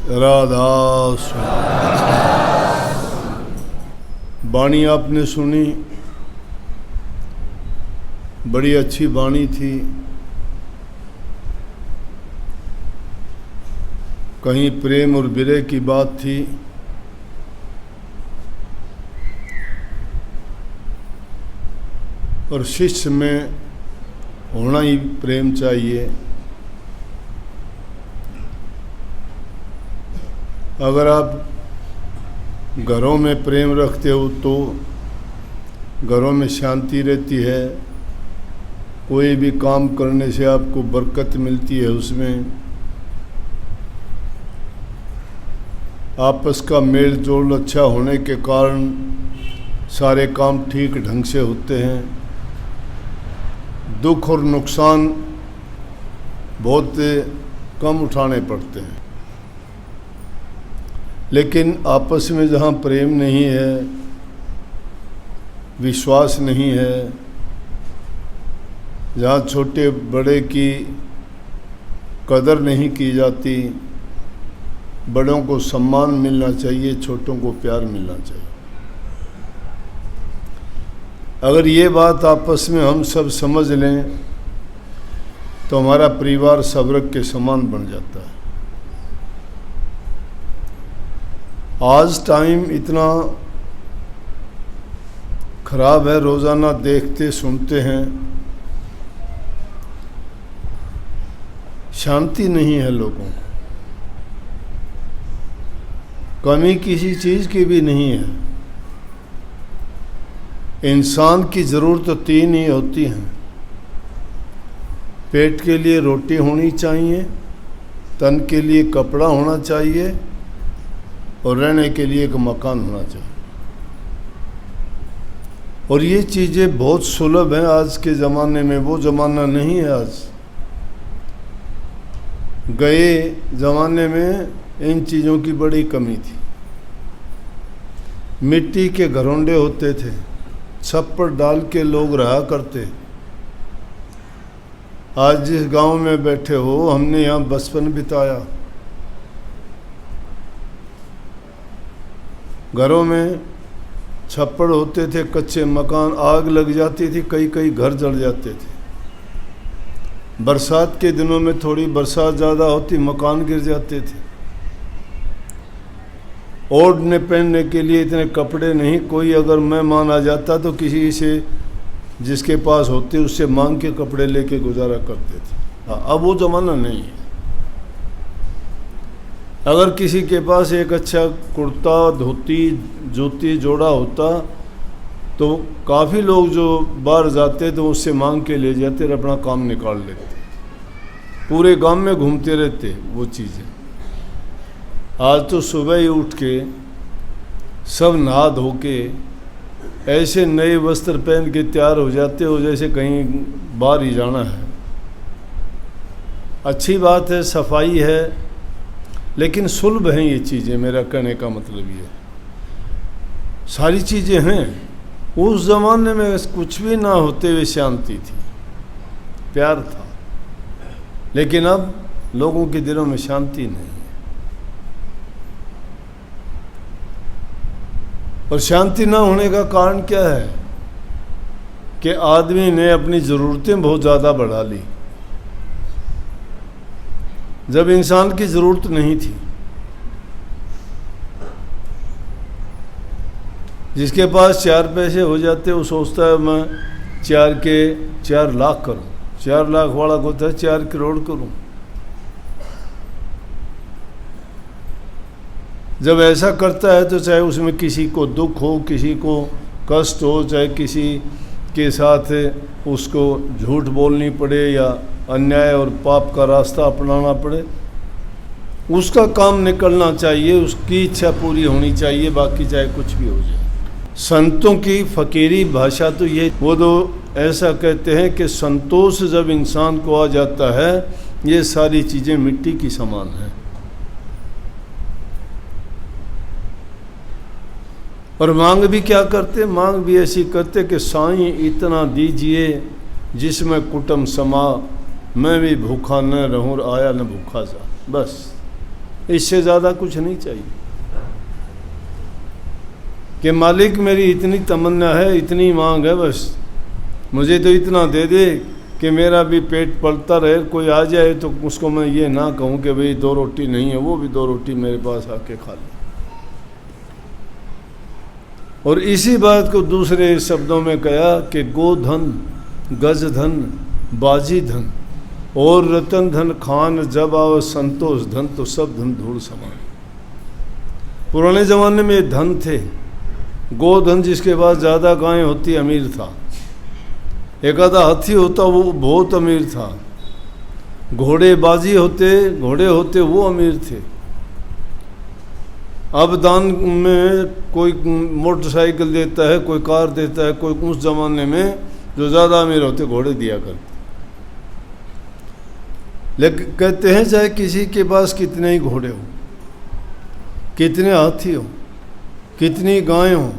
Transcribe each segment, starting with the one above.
राधा वाणी आपने सुनी, बड़ी अच्छी वाणी थी। कहीं प्रेम और विरह की बात थी। और शिष्य में होना ही प्रेम चाहिए। अगर आप घरों में प्रेम रखते हो तो घरों में शांति रहती है, कोई भी काम करने से आपको बरकत मिलती है। उसमें आपस का मेल जोल अच्छा होने के कारण सारे काम ठीक ढंग से होते हैं। दुख और नुकसान बहुत कम उठाने पड़ते हैं। लेकिन आपस में जहाँ प्रेम नहीं है, विश्वास नहीं है, जहाँ छोटे बड़े की कदर नहीं की जाती, बड़ों को सम्मान मिलना चाहिए, छोटों को प्यार मिलना चाहिए। अगर ये बात आपस में हम सब समझ लें तो हमारा परिवार सबरक के समान बन जाता है। आज टाइम इतना खराब है, रोज़ाना देखते सुनते हैं, शांति नहीं है लोगों को, कमी किसी चीज़ की भी नहीं है। इंसान की ज़रूरत तो तीन ही होती हैं। पेट के लिए रोटी होनी चाहिए, तन के लिए कपड़ा होना चाहिए और रहने के लिए एक मकान होना चाहिए। और ये चीज़ें बहुत सुलभ हैं आज के ज़माने में, वो ज़माना नहीं है आज। गए ज़माने में इन चीज़ों की बड़ी कमी थी। मिट्टी के घरोंडे होते थे, छप्पर डाल के लोग रहा करते। आज जिस गांव में बैठे हो, हमने यहाँ बचपन बिताया। घरों में छप्पर होते थे, कच्चे मकान, आग लग जाती थी, कई कई घर जल जाते थे। बरसात के दिनों में थोड़ी बरसात ज़्यादा होती, मकान गिर जाते थे। ओढ़ने पहनने के लिए इतने कपड़े नहीं, कोई अगर मेहमान आ जाता तो किसी से जिसके पास होते उससे मांग के कपड़े लेके गुजारा करते थे। हाँ, अब वो ज़माना नहीं है। अगर किसी के पास एक अच्छा कुर्ता, धोती, जूती जोड़ा होता तो काफ़ी लोग जो बाहर जाते तो उससे मांग के ले जाते और अपना काम निकाल लेते। पूरे गांव में घूमते रहते वो चीज़ें। आज तो सुबह ही उठ के सब नहा धो के ऐसे नए वस्त्र पहन के तैयार हो जाते हो जैसे कहीं बाहर ही जाना है। अच्छी बात है, सफाई है, लेकिन सुलभ हैं ये चीज़ें। मेरा कहने का मतलब ये है सारी चीज़ें हैं। उस ज़माने में कुछ भी ना होते हुए शांति थी, प्यार था। लेकिन अब लोगों के दिलों में शांति नहीं है। और शांति ना होने का कारण क्या है कि आदमी ने अपनी ज़रूरतें बहुत ज़्यादा बढ़ा ली, जब इंसान की ज़रूरत नहीं थी। जिसके पास 4 पैसे हो जाते वो सोचता है मैं 4 के 4 लाख करूं, 4 लाख वाला को होता है 4 करोड़ करूं। जब ऐसा करता है तो चाहे उसमें किसी को दुख हो, किसी को कष्ट हो, चाहे किसी के साथ उसको झूठ बोलनी पड़े या अन्याय और पाप का रास्ता अपनाना पड़े, उसका काम निकलना चाहिए, उसकी इच्छा पूरी होनी चाहिए, बाकी चाहे कुछ भी हो जाए। संतों की फ़कीरी भाषा तो ये, वो तो ऐसा कहते हैं कि संतोष जब इंसान को आ जाता है, ये सारी चीज़ें मिट्टी की समान हैं। और मांग भी क्या करते, मांग भी ऐसी करते कि साईं इतना दीजिए जिसमें कुटुंब समा, मैं भी भूखा न रहूं, आया न भूखा जा। बस इससे ज़्यादा कुछ नहीं चाहिए कि मालिक मेरी इतनी तमन्ना है, इतनी मांग है, बस मुझे तो इतना दे दे कि मेरा भी पेट पलता रहे। कोई आ जाए तो उसको मैं ये ना कहूँ कि भाई 2 रोटी नहीं है, वो भी 2 रोटी मेरे पास आके खा ले। और इसी बात को दूसरे शब्दों में कहा कि गोधन, गज धन, बाजी धन और रतन धन खान, जब आओ संतोष धन तो सब धन धूल समान। पुराने ज़माने में धन थे। गोधन जिसके पास ज़्यादा गायें होती अमीर था, एक आधा हाथी होता वो बहुत अमीर था, घोड़े होते वो अमीर थे। अब दान में कोई मोटरसाइकिल देता है, कोई कार देता है, कोई उस ज़माने में जो ज़्यादा अमीर होते घोड़े दिया करते। लेकिन कहते हैं चाहे किसी के पास कितने ही घोड़े हो, कितने हाथी हो, कितनी गायें हो,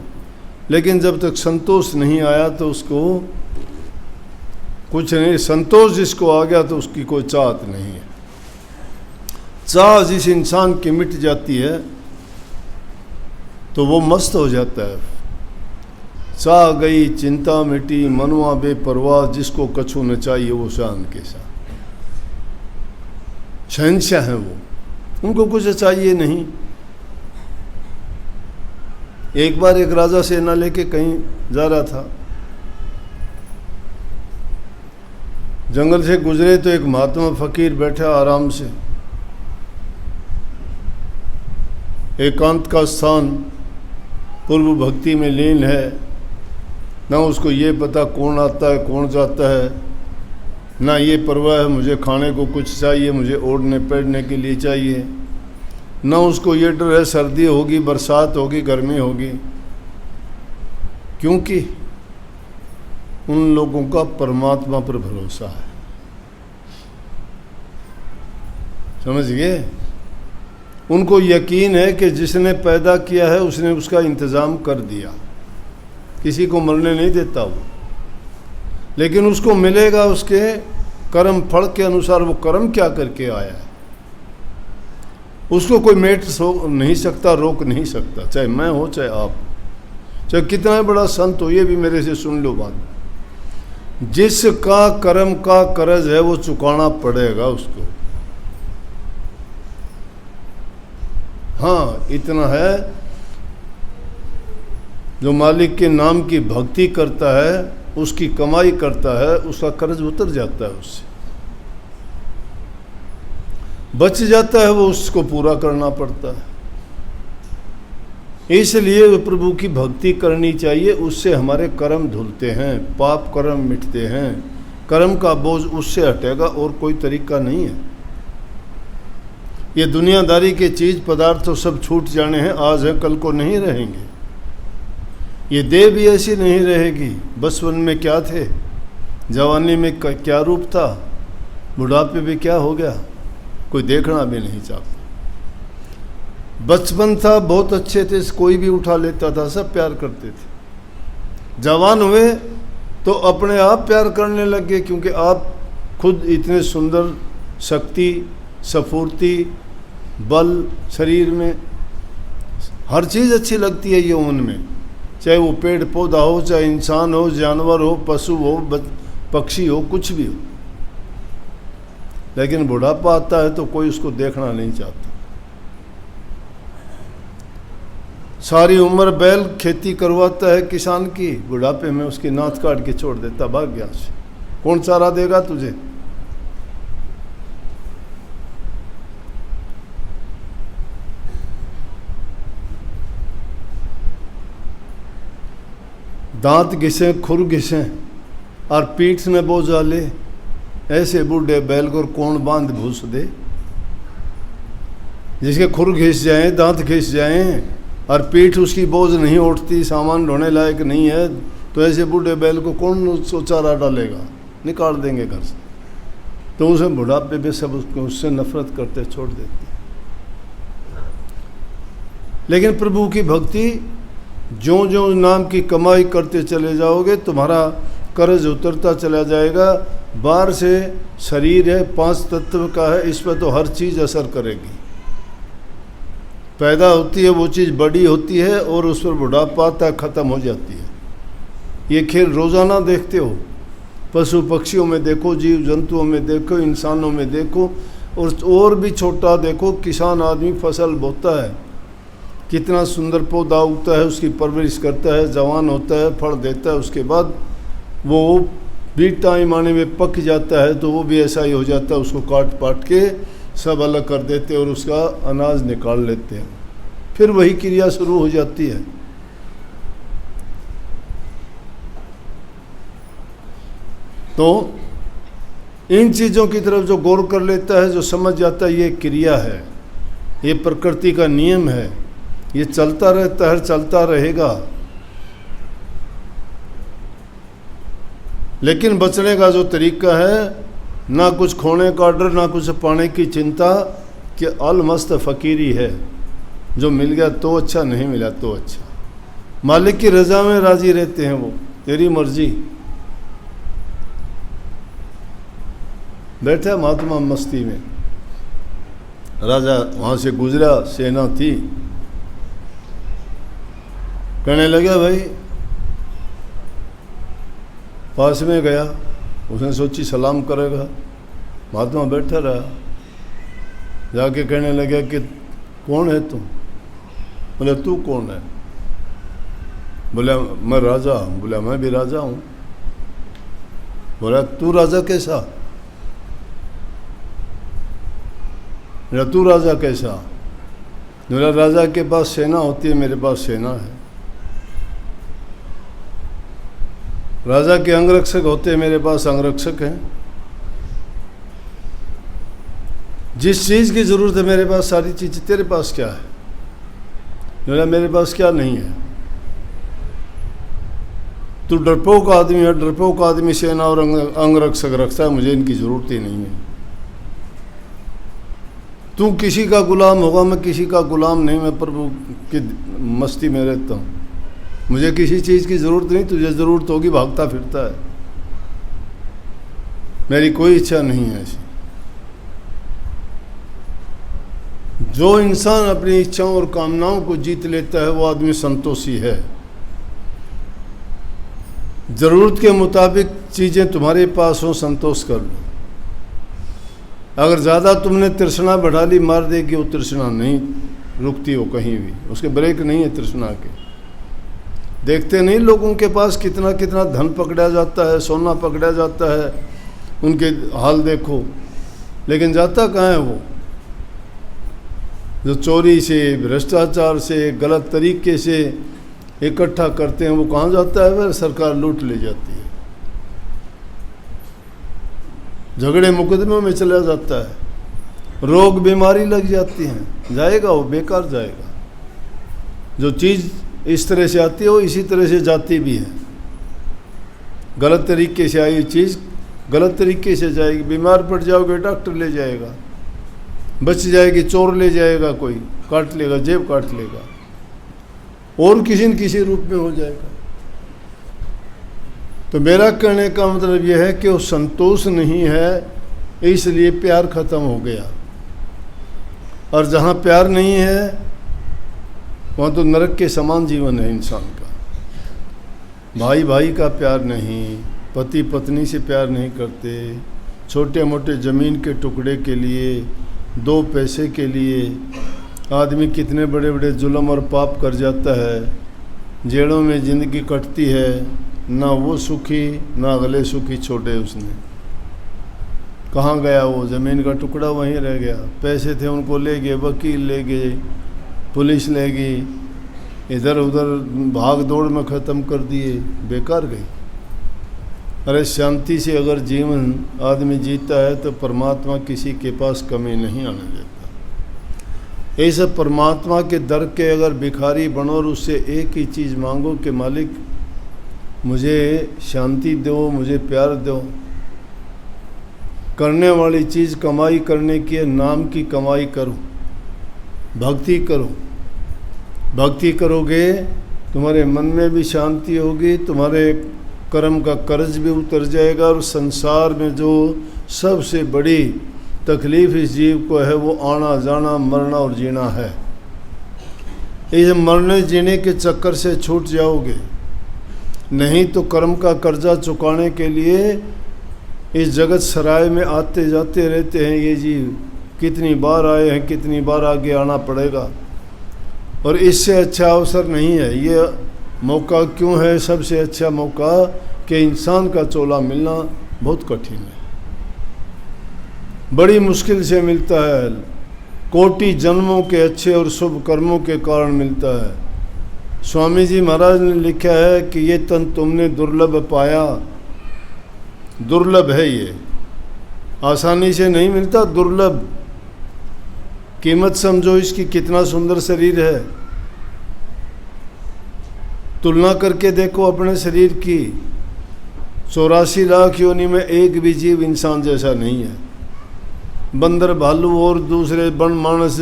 लेकिन जब तक संतोष नहीं आया तो उसको कुछ नहीं। संतोष जिसको आ गया तो उसकी कोई चाहत नहीं है। चाह जिस इंसान की मिट जाती है तो वो मस्त हो जाता है। चाह गई चिंता मिटी, मनवा बेपरवाह, जिसको कछु न चाहिए वो शान के साथ। शहंशाह हैं वो, उनको कुछ चाहिए नहीं। एक बार एक राजा सेना लेके कहीं जा रहा था, जंगल से गुजरे तो एक महात्मा फकीर बैठा आराम से, एकांत का स्थान, पूर्व भक्ति में लीन है। ना उसको ये पता कौन आता है कौन जाता है, ना ये परवाह है मुझे खाने को कुछ चाहिए, मुझे ओढ़ने पैरने के लिए चाहिए, ना उसको ये डर है सर्दी होगी, बरसात होगी, गर्मी होगी, क्योंकि उन लोगों का परमात्मा पर भरोसा है। समझ गए? उनको यकीन है कि जिसने पैदा किया है उसने उसका इंतज़ाम कर दिया, किसी को मरने नहीं देता वो, लेकिन उसको मिलेगा उसके कर्म फल के अनुसार। वो कर्म क्या करके आया है उसको कोई मेट नहीं सकता, रोक नहीं सकता, चाहे मैं हो चाहे आप, चाहे कितना बड़ा संत हो। ये भी मेरे से सुन लो बात, जिसका कर्म का कर्ज है वो चुकाना पड़ेगा उसको। हाँ, इतना है, जो मालिक के नाम की भक्ति करता है, उसकी कमाई करता है, उसका कर्ज उतर जाता है, उससे बच जाता है, वो उसको पूरा करना पड़ता है। इसलिए प्रभु की भक्ति करनी चाहिए, उससे हमारे कर्म धुलते हैं, पाप कर्म मिटते हैं, कर्म का बोझ उससे हटेगा, और कोई तरीका नहीं है। ये दुनियादारी के चीज़ पदार्थ तो सब छूट जाने हैं, आज है कल को नहीं रहेंगे। ये देह भी ऐसी नहीं रहेगी। बचपन में क्या थे, जवानी में क्या रूप था, बुढ़ापे में क्या हो गया, कोई देखना भी नहीं चाहता। बचपन था बहुत अच्छे थे, कोई भी उठा लेता था, सब प्यार करते थे। जवान हुए तो अपने आप प्यार करने लगे, क्योंकि आप खुद इतने सुंदर, शक्ति, स्फूर्ति, बल शरीर में, हर चीज़ अच्छी लगती है यौवन में, चाहे वो पेड़ पौधा हो, चाहे इंसान हो, जानवर हो, पशु हो, पक्षी हो, कुछ भी हो। लेकिन बुढ़ापा आता है तो कोई उसको देखना नहीं चाहता। सारी उम्र बैल खेती करवाता है किसान की, बुढ़ापे में उसकी नाथ काट के छोड़ देता, भाग गया से। कौन चारा देगा तुझे? दांत घिसे, खुर घिसे और पीठ में बोझ डाले, ऐसे बूढ़े बैल को कौन बांध भूस दे? जिसके खुर घिस जाए, दांत घिस जाए और पीठ उसकी बोझ नहीं उठती, सामान ढोने लायक नहीं है, तो ऐसे बूढ़े बैल को कौन उसको चारा डालेगा? निकाल देंगे घर से। तो उसे बुढ़ापे पे सब उससे नफरत करते छोड़ देते। लेकिन प्रभु की भक्ति, जो जो नाम की कमाई करते चले जाओगे, तुम्हारा कर्ज उतरता चला जाएगा। बाहर से शरीर है, 5 तत्व का है, इस पर तो हर चीज़ असर करेगी। पैदा होती है वो चीज़ बड़ी होती है और उस पर बुढ़ापा आता है, ख़त्म हो जाती है। ये खेल रोज़ाना देखते हो, पशु पक्षियों में देखो, जीव जंतुओं में देखो, इंसानों में देखो, और भी छोटा देखो, किसान आदमी फसल बोता है, कितना सुंदर पौधा उगता है, उसकी परवरिश करता है, जवान होता है, फल देता है, उसके बाद वो भी टाइम आने में पक जाता है तो वो भी ऐसा ही हो जाता है, उसको काट पाट के सब अलग कर देते हैं और उसका अनाज निकाल लेते हैं। फिर वही क्रिया शुरू हो जाती है। तो इन चीज़ों की तरफ जो गौर कर लेता है, जो समझ जाता है ये क्रिया है, ये प्रकृति का नियम है, ये चलता रहता है, चलता रहेगा। लेकिन बचने का जो तरीका है, ना कुछ खोने का डर, ना कुछ पाने की चिंता, कि अलमस्त फ़कीरी है, जो मिल गया तो अच्छा, नहीं मिला तो अच्छा। मालिक की रज़ा में राज़ी रहते हैं वो, तेरी मर्जी। बैठा महात्मा मस्ती में, राजा वहाँ से गुजरा, सेना थी, कहने लगा भाई, पास में गया, उसने सोची सलाम करेगा, महात्मा बैठा रहा, जाके कहने लगा कि कौन है तुम? बोले तू कौन है? बोला मैं राजा हूँ। बोला मैं भी राजा हूँ। बोला तू राजा कैसा? बोला तू राजा कैसा? बोला राजा के पास सेना होती है, मेरे पास सेना है। राजा के अंगरक्षक होते हैं, मेरे पास अंगरक्षक हैं। जिस चीज़ की ज़रूरत है मेरे पास सारी चीज़, तेरे पास क्या है? बोला मेरे पास क्या नहीं है। तू डरपोक आदमी है, डरपोक आदमी सेना और अंगरक्षक रखता है, मुझे इनकी ज़रूरत ही नहीं है। तू किसी का गुलाम होगा, मैं किसी का गुलाम नहीं, मैं प्रभु की मस्ती में रहता हूँ, मुझे किसी चीज़ की ज़रूरत नहीं, तुझे ज़रूरत होगी, भागता फिरता है, मेरी कोई इच्छा नहीं है ऐसी। जो इंसान अपनी इच्छाओं और कामनाओं को जीत लेता है वो आदमी संतोषी है। ज़रूरत के मुताबिक चीज़ें तुम्हारे पास हो, संतोष कर लो। अगर ज़्यादा तुमने तृष्णा बढ़ा ली, मार देगी वो तृष्णा, नहीं रुकती वो कहीं भी, उसके ब्रेक नहीं है तृष्णा के। देखते नहीं लोगों के पास कितना कितना धन पकड़ा जाता है, सोना पकड़ा जाता है, उनके हाल देखो, लेकिन जाता कहाँ है वो? जो चोरी से, भ्रष्टाचार से, गलत तरीके से इकट्ठा करते हैं, वो कहाँ जाता है? फिर सरकार लूट ले जाती है, झगड़े मुकदमों में चला जाता है, रोग बीमारी लग जाती हैं, जाएगा वो, बेकार जाएगा। जो चीज़ इस तरह से आती है वो इसी तरह से जाती भी है। गलत तरीके से आई चीज़ गलत तरीके से जाएगी, बीमार पड़ जाओगे डॉक्टर ले जाएगा, बच जाएगी चोर ले जाएगा, कोई काट लेगा, जेब काट लेगा, और किसी न किसी रूप में हो जाएगा। तो मेरा कहने का मतलब यह है कि वो संतोष नहीं है, इसलिए प्यार खत्म हो गया। और जहाँ प्यार नहीं है वहाँ तो नरक के समान जीवन है इंसान का। भाई भाई का प्यार नहीं, पति पत्नी से प्यार नहीं करते, छोटे मोटे ज़मीन के टुकड़े के लिए, 2 पैसे के लिए आदमी कितने बड़े बड़े जुल्म और पाप कर जाता है। जेलों में ज़िंदगी कटती है, ना वो सुखी ना अगले सुखी छोड़े उसने। कहाँ गया वो? ज़मीन का टुकड़ा वहीं रह गया, पैसे थे उनको ले गए, वकील ले गए, पुलिस ले गई, इधर उधर भाग दौड़ में ख़त्म कर दिए, बेकार गई। अरे शांति से अगर जीवन आदमी जीता है तो परमात्मा किसी के पास कमी नहीं आने देता। ऐसे परमात्मा के दर के अगर भिखारी बनो और उससे एक ही चीज़ मांगो कि मालिक मुझे शांति दो, मुझे प्यार दो। करने वाली चीज़ कमाई करने की है, नाम की कमाई करो, भक्ति करो। भक्ति करोगे तुम्हारे मन में भी शांति होगी, तुम्हारे कर्म का कर्ज भी उतर जाएगा, और संसार में जो सबसे बड़ी तकलीफ़ इस जीव को है वो आना जाना, मरना और जीना है। इस मरने जीने के चक्कर से छूट जाओगे, नहीं तो कर्म का कर्जा चुकाने के लिए इस जगत सराय में आते जाते रहते हैं। ये जी कितनी बार आए हैं, कितनी बार आगे आना पड़ेगा, और इससे अच्छा अवसर नहीं है। ये मौका क्यों है सबसे अच्छा मौका कि इंसान का चोला मिलना बहुत कठिन है, बड़ी मुश्किल से मिलता है, कोटि जन्मों के अच्छे और शुभ कर्मों के कारण मिलता है। स्वामी जी महाराज ने लिखा है कि ये तन तुमने दुर्लभ पाया, दुर्लभ है, ये आसानी से नहीं मिलता, दुर्लभ। कीमत समझो इसकी, कितना सुंदर शरीर है। तुलना करके देखो अपने शरीर की, 84 लाख योनि में एक भी जीव इंसान जैसा नहीं है। बंदर भालू और दूसरे बन मानस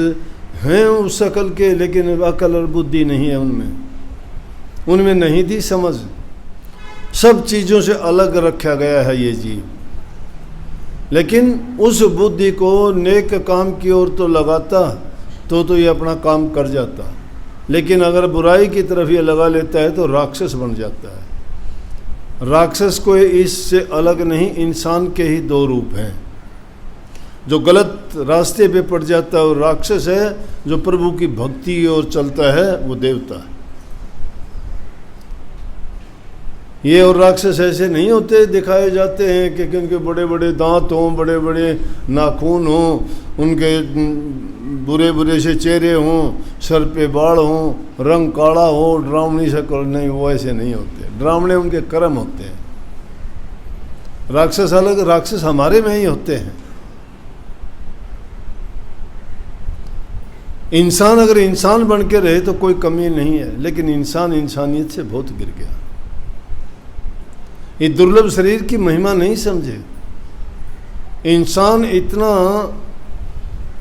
हैं उस शकल के, लेकिन अकल और बुद्धि नहीं है उनमें, उनमें नहीं थी समझ। सब चीज़ों से अलग रखा गया है ये जीव, लेकिन उस बुद्धि को नेक काम की ओर तो लगाता तो ये अपना काम कर जाता, लेकिन अगर बुराई की तरफ ये लगा लेता है तो राक्षस बन जाता है। राक्षस को इससे अलग नहीं, इंसान के ही दो रूप हैं। जो गलत रास्ते पे पड़ जाता है वो राक्षस है, जो प्रभु की भक्ति की ओर चलता है वो देवता है। ये और राक्षस ऐसे नहीं होते दिखाए जाते हैं कि उनके बड़े बड़े दांत हों, बड़े बड़े नाखून हों, उनके बुरे बुरे से चेहरे हों, सर पे बाल हों, रंग काला हो, डरावनी शक्ल, नहीं, वो ऐसे नहीं होते। डरावने उनके कर्म होते हैं। राक्षस अलग, राक्षस हमारे में ही होते हैं। इंसान अगर इंसान बन के रहे तो कोई कमी नहीं है, लेकिन इंसान इंसानियत से बहुत गिर गया। ये दुर्लभ शरीर की महिमा नहीं समझे। इंसान इतना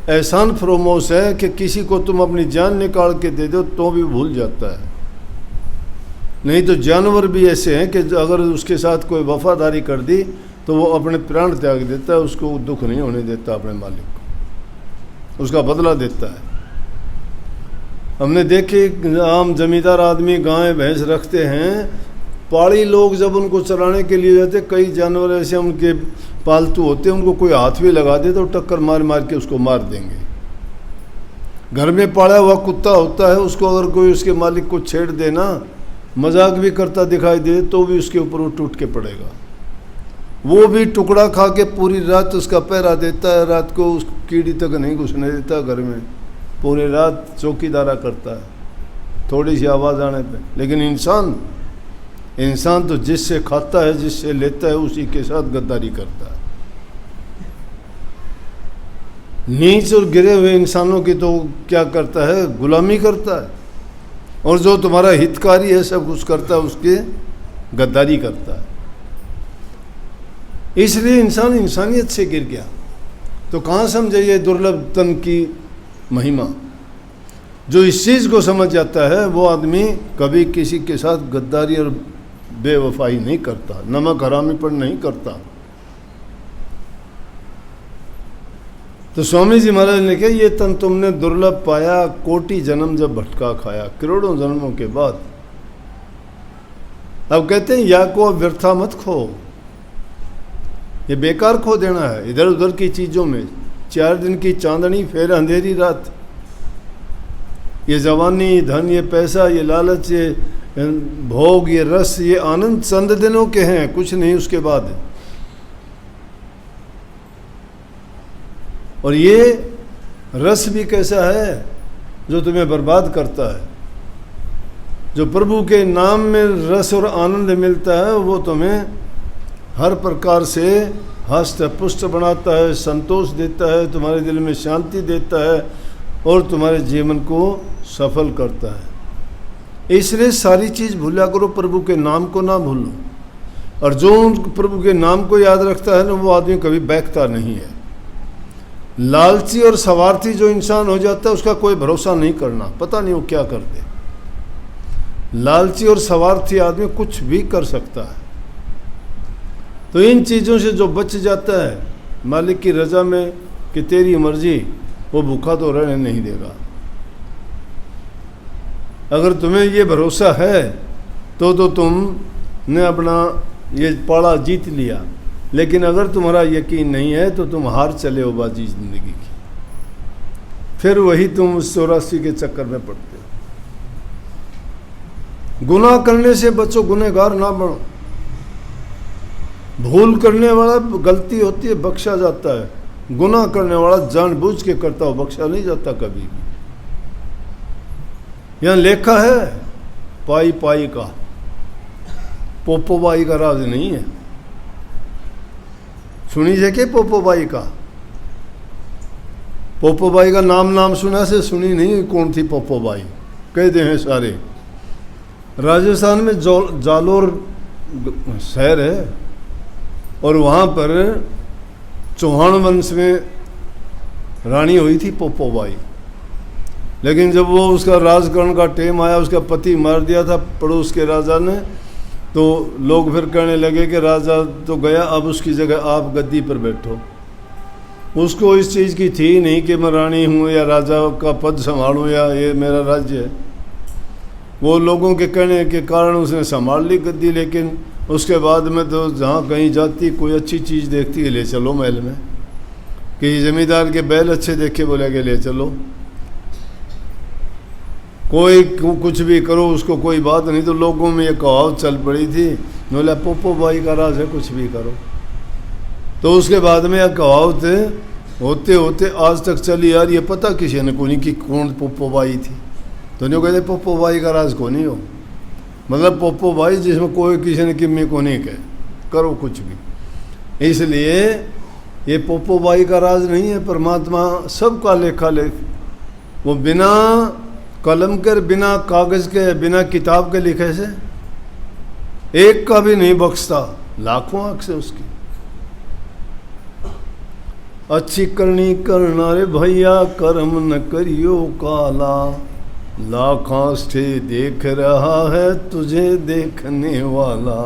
एहसान फरोमोश है कि किसी को तुम अपनी जान निकाल के दे दो तो भी भूल जाता है। नहीं तो जानवर भी ऐसे हैं कि अगर उसके साथ कोई वफादारी कर दी तो वो अपने प्राण त्याग देता है, उसको दुख नहीं होने देता अपने मालिक को, उसका बदला देता है। हमने देखे आम जमींदार आदमी गाय भैंस रखते हैं, पहाड़ी लोग जब उनको चराने के लिए जाते, कई जानवर ऐसे उनके पालतू होते हैं, उनको कोई हाथ भी लगा दे तो टक्कर मार मार के उसको मार देंगे। घर में पाला हुआ कुत्ता होता है, उसको अगर कोई उसके मालिक को छेड़ देना, मजाक भी करता दिखाई दे तो भी उसके ऊपर वो टूट के पड़ेगा। वो भी टुकड़ा खा के पूरी रात उसका पहरा देता है, रात को उस कीड़ी तक नहीं घुसने देता घर में, पूरी रात चौकीदारा करता है थोड़ी सी आवाज़ आने पे। लेकिन इंसान तो जिससे खाता है, जिससे लेता है, उसी के साथ गद्दारी करता है। नीच और गिरे हुए इंसानों की तो क्या करता है, गुलामी करता है, और जो तुम्हारा हितकारी है सब कुछ करता है, उसके गद्दारी करता है। इसलिए इंसान इंसानियत से गिर गया। तो कहाँ समझे ये दुर्लभ तन की महिमा। जो इस चीज़ को समझ जाता है वो आदमी कभी किसी के साथ गद्दारी और बेवफाई नहीं करता, नमक हरामीपन नहीं करता। तो स्वामी जी महाराज ने कहा ये तन तुमने दुर्लभ पाया, कोटि जन्म जब भटका खाया, करोड़ों जन्मों के बाद। अब कहते हैं या को अब व्यर्था मत खो, ये बेकार खो देना है इधर उधर की चीज़ों में। 4 दिन की चांदनी फिर अंधेरी रात। ये जवानी, धन, ये पैसा, ये लालच, ये भोग, ये रस, ये आनंद चंद दिनों के हैं, कुछ नहीं उसके बाद। और ये रस भी कैसा है जो तुम्हें बर्बाद करता है। जो प्रभु के नाम में रस और आनंद मिलता है वो तुम्हें हर प्रकार से हस्त पुष्ट बनाता है, संतोष देता है, तुम्हारे दिल में शांति देता है और तुम्हारे जीवन को सफल करता है। इसलिए सारी चीज़ भूला करो, प्रभु के नाम को ना भूलो। और जो प्रभु के नाम को याद रखता है ना, वो आदमी कभी बहकता नहीं है। लालची और स्वार्थी जो इंसान हो जाता है उसका कोई भरोसा नहीं करना, पता नहीं वो क्या कर दे। लालची और स्वार्थी आदमी कुछ भी कर सकता है। तो इन चीज़ों से जो बच जाता है मालिक की रज़ा में कि तेरी मर्जी, वो भूखा तो रहने नहीं देगा। अगर तुम्हें ये भरोसा है तो तुमने अपना ये पाड़ा जीत लिया। लेकिन अगर तुम्हारा यकीन नहीं है तो तुम हार चले हो बाजी ज़िंदगी की। फिर वही तुम उस 84 के चक्कर में पड़ते हो। गुनाह करने से बचो, गुनहगार ना बनो। भूल करने वाला गलती होती है बख्शा जाता है, गुनाह करने वाला जानबूझ के करता हो बख्शा नहीं जाता कभी भी। यहाँ लेखा है पाई पाई का, पोपोबाई का राज नहीं है। सुनी है कि पोपोबाई का? पोपोबाई का नाम सुना से सुनी नहीं। कौन थी पोपोबाई? कहते हैं सारे। राजस्थान में जालोर शहर है और वहाँ पर चौहान वंश में रानी हुई थी पोपोबाई। लेकिन जब वो उसका राजकरण का टाइम आया, उसका पति मार दिया था पड़ोस के राजा ने, तो लोग फिर कहने लगे कि राजा तो गया, अब उसकी जगह आप गद्दी पर बैठो। उसको इस चीज़ की थी नहीं कि मैं रानी हूँ या राजा का पद संभालूँ या ये मेरा राज्य है। वो लोगों के कहने के कारण उसने संभाल ली गद्दी। लेकिन उसके बाद में तो जहाँ कहीं जाती कोई अच्छी चीज़ देखती है ले चलो महल में, कि जमींदार के बैल अच्छे देखे बोले के ले चलो, कोई कुछ भी करो उसको कोई बात नहीं। तो लोगों में ये कहावत चल पड़ी थी, बोला पोपोबाई का राज है कुछ भी करो। तो उसके बाद में यह कहावत होते होते आज तक चली यार। ये पता किसी ने को नहीं कि कौन पोपोबाई थी। तो नहीं कहते पोपोबाई का राज को नहीं हो, मतलब पोपोबाई जिसमें कोई किसी ने किम्मी को नहीं कहे करो कुछ भी। इसलिए ये पोपोबाई का राज नहीं है। परमात्मा सबका लेखा लेख, वो बिना कलम के, बिना कागज़ के, बिना किताब के लिखे से एक का भी नहीं बख्शता, लाखों आँख से उसकी। अच्छी करनी करना रे भैया, कर्म न करियो काला, लाख आँखें देख रहा है तुझे देखने वाला,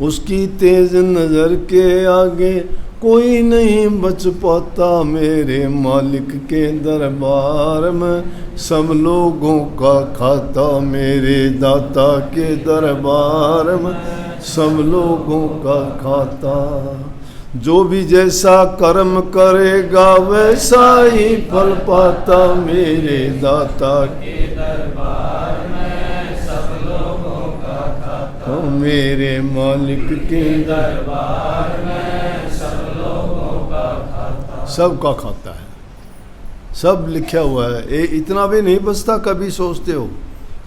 उसकी तेज नज़र के आगे कोई नहीं बच पाता, मेरे मालिक के दरबार में सब लोगों का खाता, मेरे दाता के दरबार में सब लोगों का खाता। जो भी जैसा कर्म करेगा वैसा ही फल पाता, मेरे दाता के दरबार में सब लोगों का खाता, मेरे मालिक के दरबार में सब लोगों का खाता। सबका खाता है, सब लिखा हुआ है। ये इतना भी नहीं बचता। कभी सोचते हो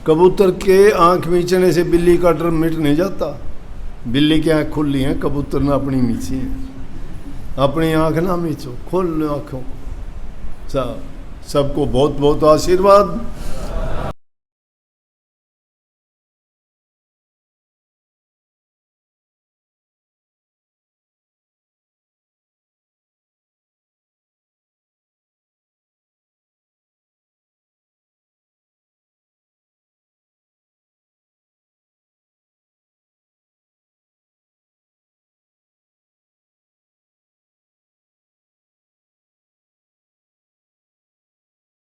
कबूतर के आँख मीचने से बिल्ली का डर मिट नहीं जाता? बिल्ली की आँख खुली है, कबूतर ने अपनी मीची है। अपनी आँख ना मीचो, खोल लो आँखों। सबको बहुत बहुत आशीर्वाद।